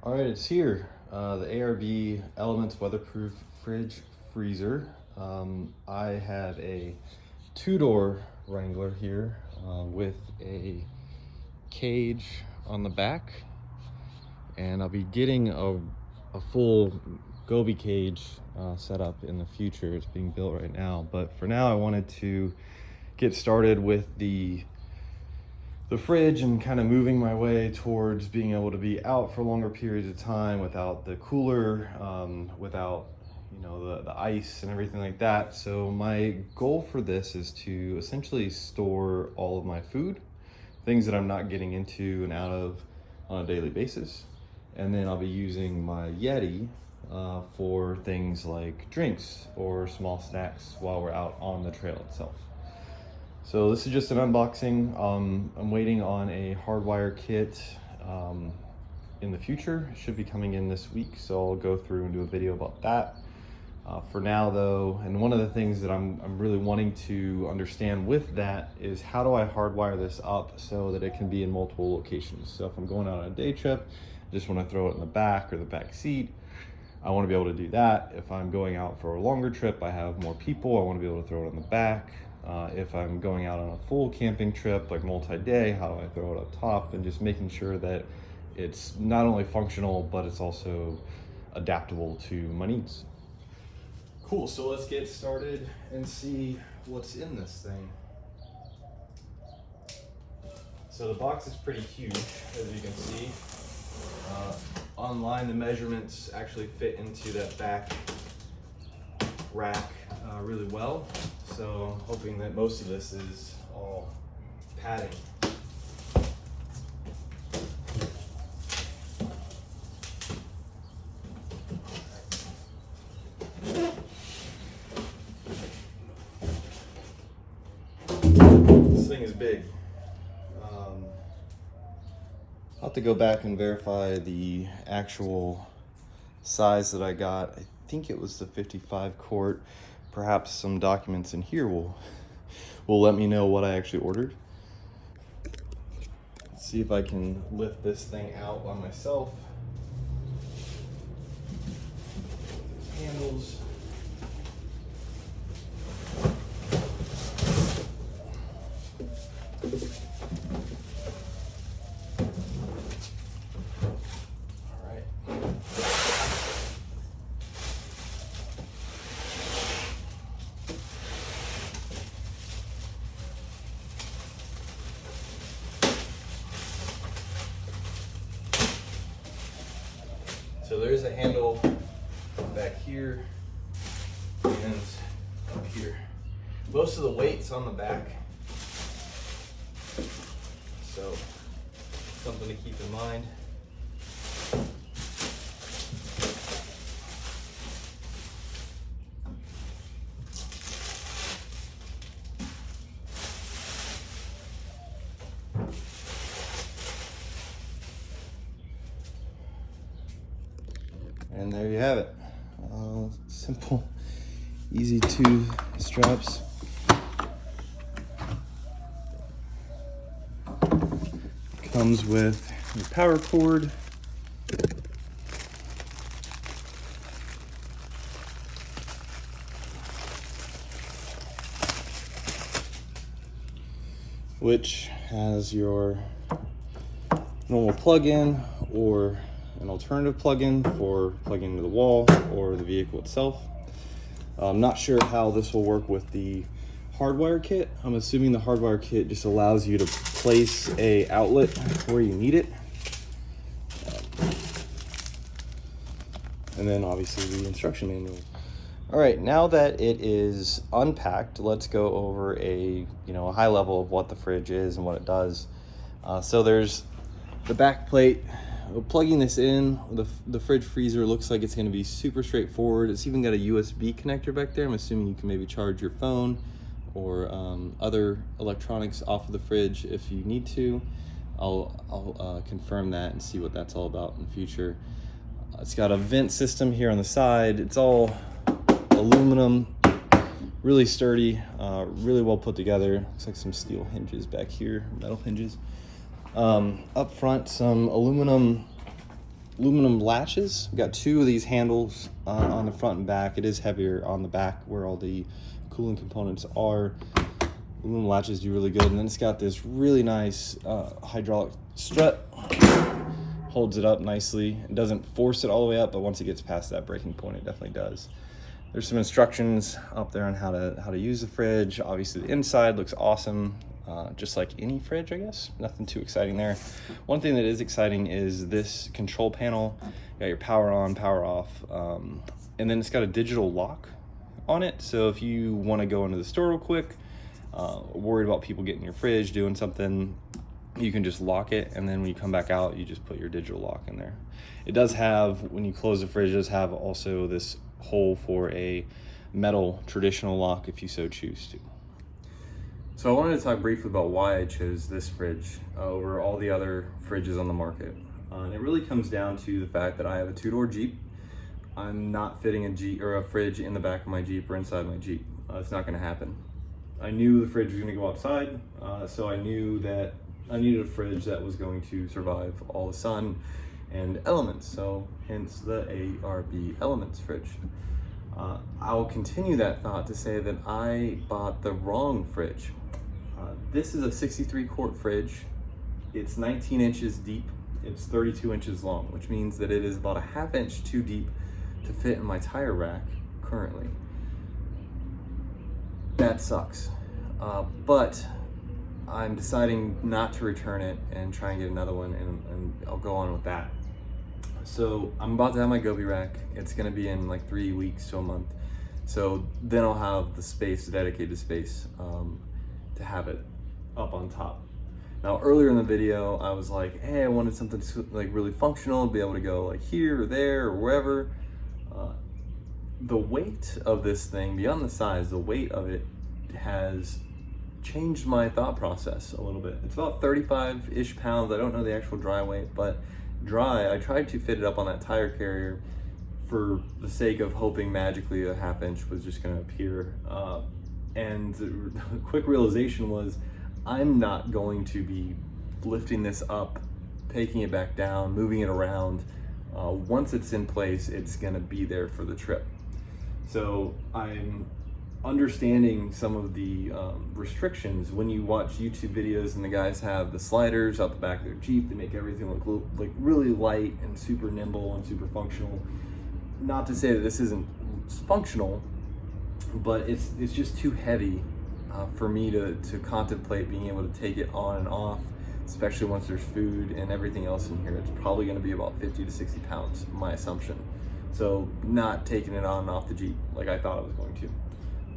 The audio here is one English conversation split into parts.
All right, it's here. The ARB Elements weatherproof fridge freezer. I have a two-door Wrangler here with a cage on the back, and I'll be getting a full Goby cage set up in the future. It's being built right now, but for now I wanted to get started with the fridge and kind of moving my way towards being able to be out for longer periods of time without the cooler, without the ice and everything like that. So my goal for this is to essentially store all of my food, things that I'm not getting into and out of on a daily basis. And then I'll be using my Yeti for things like drinks or small snacks while we're out on the trail itself. So this is just an unboxing. I'm waiting on a hardwire kit in the future. It should be coming in this week, so I'll go through and do a video about that. For now though, and one of the things that I'm really wanting to understand with that is how do I hardwire this up so that it can be in multiple locations. So if I'm going out on a day trip, I just want to throw it in the back or the back seat. I want to be able to do that. If I'm going out for a longer trip, I have more people, I want to be able to throw it in the back. If I'm going out on a full camping trip, like multi-day, how do I throw it up top? And just making sure that it's not only functional, but it's also adaptable to my needs. Cool, so let's get started and see what's in this thing. So the box is pretty huge, as you can see. Online, the measurements actually fit into that back rack really well. So I'm hoping that most of this is all padding. This thing is big. I'll have to go back and verify the actual size that I got. I think it was the 55 quart. Perhaps some documents in here will let me know what I actually ordered. Let's see if I can lift this thing out by myself. Handles. So there's a handle back here and up here. Most of the weight's on the back, so something to keep in mind. And there you have it. Simple, easy two straps. Comes with your power cord. Which has your normal plug-in or an alternative plug-in for plugging into the wall or the vehicle itself. I'm not sure how this will work with the hardwire kit. I'm assuming the hardwire kit just allows you to place a outlet where you need it. And then obviously the instruction manual. All right, now that it is unpacked, let's go over a high level of what the fridge is and what it does. So there's the back plate. Plugging this in, the fridge freezer looks like it's going to be super straightforward. It's even got a USB connector back there. I'm assuming you can maybe charge your phone or other electronics off of the fridge if you need to. I'll confirm that and see what that's all about in the future. It's got a vent system here on the side. It's all aluminum, really sturdy, really well put together. Looks like some steel hinges back here, metal hinges. Up front, some aluminum aluminum latches. We've got two of these handles on the front and back. It is heavier on the back where all the cooling components are. Aluminum latches do really good. And then it's got this really nice hydraulic strut. Holds it up nicely. It doesn't force it all the way up, but once it gets past that breaking point, it definitely does. There's some instructions up there on how to use the fridge. Obviously the inside looks awesome, just like any fridge, I guess. Nothing too exciting there. One thing that is exciting is this control panel. You got your power on, power off, and then it's got a digital lock on it. So if you want to go into the store real quick, worried about people getting your fridge, doing something, you can just lock it, and then when you come back out, you just put your digital lock in there. It does have, when you close the fridge, it does have also this hole for a metal traditional lock if you so choose to. So I wanted to talk briefly about why I chose this fridge over all the other fridges on the market. And it really comes down to the fact that I have a two-door Jeep. I'm not fitting a fridge in the back of my Jeep or inside my Jeep. It's not going to happen. I knew the fridge was going to go outside, so I knew that I needed a fridge that was going to survive all the sun and elements, so hence the ARB Elements fridge. I'll continue that thought to say that I bought the wrong fridge. This is a 63 quart fridge. It's 19 inches deep. It's 32 inches long, which means that it is about a ½ inch too deep to fit in my tire rack currently. That sucks. But I'm deciding not to return it and try and get another one, and I'll go on with that. So I'm about to have my Gobi rack. It's gonna be in like 3 weeks to a month. So then I'll have the space, the dedicated space, to have it up on top. Now earlier in the video, I was like, hey, I wanted something like really functional, to be able to go like here or there or wherever. The weight of this thing, beyond the size, the weight of it has changed my thought process a little bit. It's about 35-ish pounds. I don't know the actual dry weight, but dry, I tried to fit it up on that tire carrier for the sake of hoping magically a ½ inch was just gonna appear. And the quick realization was, I'm not going to be lifting this up, taking it back down, moving it around. Once it's in place, it's gonna be there for the trip. So I'm understanding some of the restrictions. When you watch YouTube videos and the guys have the sliders out the back of their Jeep, they make everything look like really light and super nimble and super functional. Not to say that this isn't functional, but it's just too heavy for me to contemplate being able to take it on and off, especially once there's food and everything else in here. It's probably going to be about 50 to 60 pounds, my assumption. So not taking it on and off the Jeep like I thought I was going to.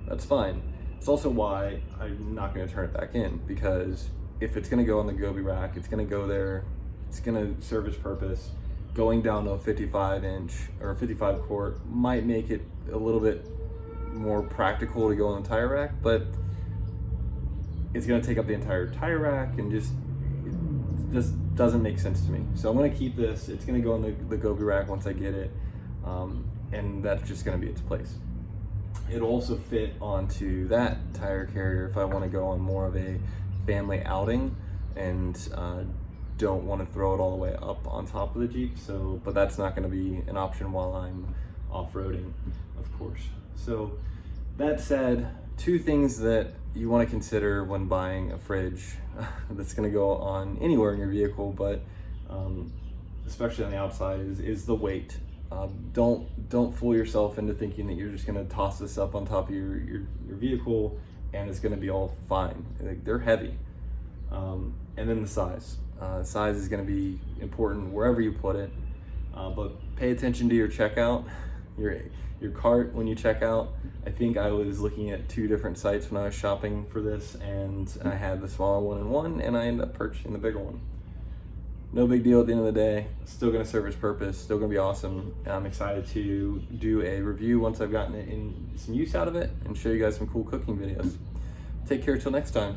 That's fine. It's also why I'm not going to turn it back in, because if it's going to go on the Gobi rack, it's going to go there, it's going to serve its purpose. Going down to a 55-inch or a 55 quart might make it a little bit more practical to go on the tire rack, but it's going to take up the entire tire rack and just doesn't make sense to me. So I'm going to keep this. It's going to go on the Gobi rack once I get it, and that's just going to be its place. It'll also fit onto that tire carrier if I want to go on more of a family outing and don't want to throw it all the way up on top of the Jeep. So, but that's not going to be an option while I'm off-roading, of course. So that said, two things that you want to consider when buying a fridge that's going to go on anywhere in your vehicle, but especially on the outside, is the weight. Don't fool yourself into thinking that you're just going to toss this up on top of your vehicle and it's going to be all fine. Like, they're heavy. And then the size. Size is going to be important wherever you put it, but pay attention to your checkout, your cart when you check out. I think I was looking at 2 different sites when I was shopping for this, and I had the smaller one in one, and I ended up purchasing the bigger one. No big deal at the end of the day. Still going to serve its purpose, still going to be awesome, and I'm excited to do a review once I've gotten it in some use out of it and show you guys some cool cooking videos. Take care till next time.